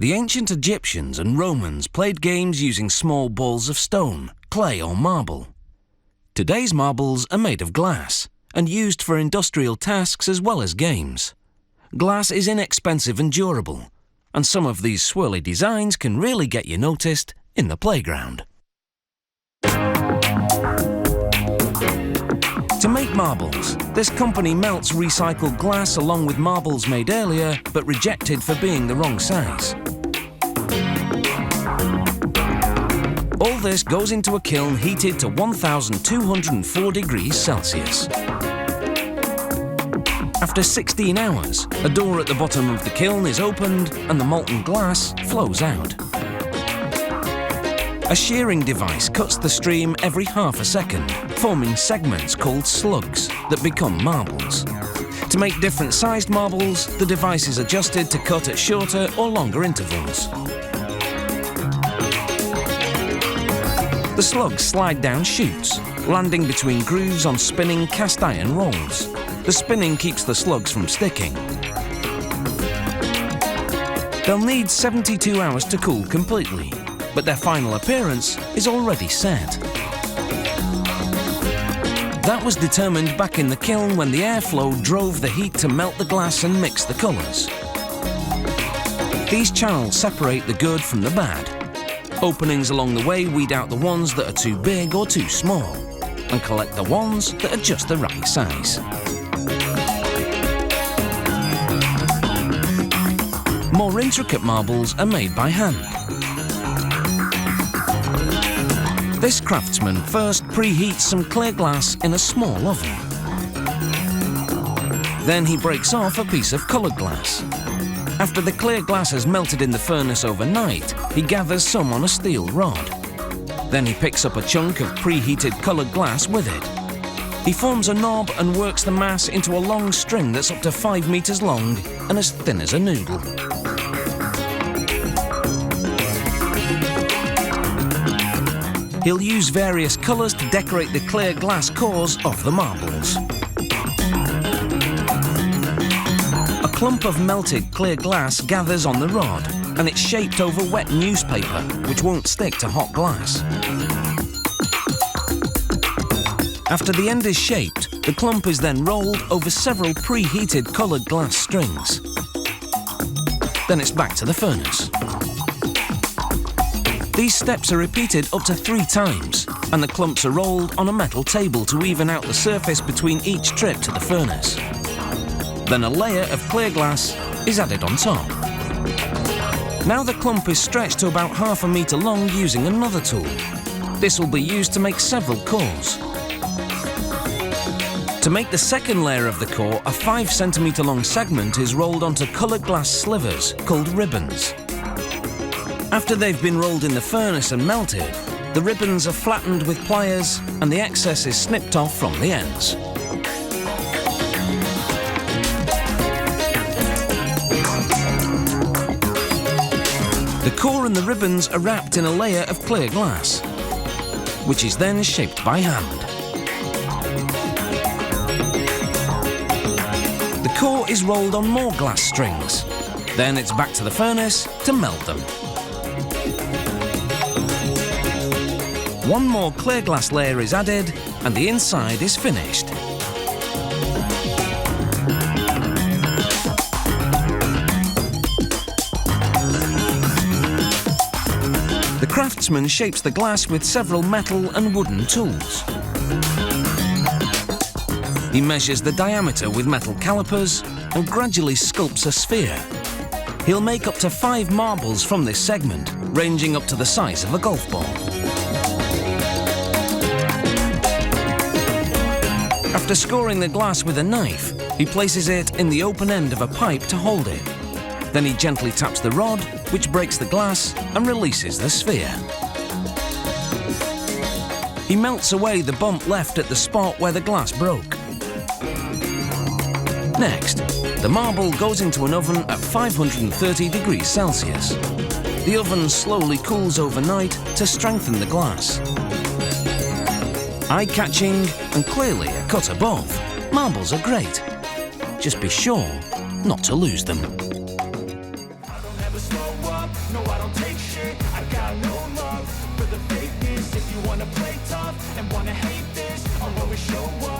The ancient Egyptians and Romans played games using small balls of stone, clay or marble. Today's marbles are made of glass and used for industrial tasks as well as games. Glass is inexpensive and durable, and some of these swirly designs can really get you noticed in the playground. To make marbles, this company melts recycled glass along with marbles made earlier but rejected for being the wrong size. All this goes into a kiln heated to 1204 degrees Celsius. After 16 hours, a door at the bottom of the kiln is opened and the molten glass flows out. A shearing device cuts the stream every half a second, forming segments called slugs that become marbles. To make different sized marbles, the device is adjusted to cut at shorter or longer intervals. The slugs slide down chutes, landing between grooves on spinning cast iron rolls. The spinning keeps the slugs from sticking. They'll need 72 hours to cool completely, but their final appearance is already set. That was determined back in the kiln when the airflow drove the heat to melt the glass and mix the colours. These channels separate the good from the bad. Openings along the way weed out the ones that are too big or too small, and collect the ones that are just the right size. More intricate marbles are made by hand. This craftsman first preheats some clear glass in a small oven. Then he breaks off a piece of coloured glass. After the clear glass has melted in the furnace overnight, he gathers some on a steel rod. Then he picks up a chunk of preheated coloured glass with it. He forms a knob and works the mass into a long string that's up to 5 meters long and as thin as a noodle. He'll use various colours to decorate the clear glass cores of the marbles. A clump of melted clear glass gathers on the rod, and it's shaped over wet newspaper, which won't stick to hot glass. After the end is shaped, the clump is then rolled over several preheated coloured glass strings. Then it's back to the furnace. These steps are repeated up to 3 times, and the clumps are rolled on a metal table to even out the surface between each trip to the furnace. Then a layer of clear glass is added on top. Now the clump is stretched to about ½ meter long using another tool. This will be used to make several cores. To make the second layer of the core, a 5 centimeter long segment is rolled onto coloured glass slivers called ribbons. After they've been rolled in the furnace and melted, the ribbons are flattened with pliers and the excess is snipped off from the ends. The core and the ribbons are wrapped in a layer of clear glass, which is then shaped by hand. The core is rolled on more glass strings. Then it's back to the furnace to melt them. One more clear glass layer is added and the inside is finished. The craftsman shapes the glass with several metal and wooden tools. He measures the diameter with metal calipers and gradually sculpts a sphere. He'll make up to 5 marbles from this segment, ranging up to the size of a golf ball. After scoring the glass with a knife, he places it in the open end of a pipe to hold it. Then he gently taps the rod, which breaks the glass and releases the sphere. He melts away the bump left at the spot where the glass broke. Next, the marble goes into an oven at 530 degrees Celsius. The oven slowly cools overnight to strengthen the glass. Eye-catching and clearly a cut above, marbles are great. Just be sure not to lose them. up, no I don't take shit. I got no love for the fakeness. If you wanna play tough and wanna hate this, I'll always show up.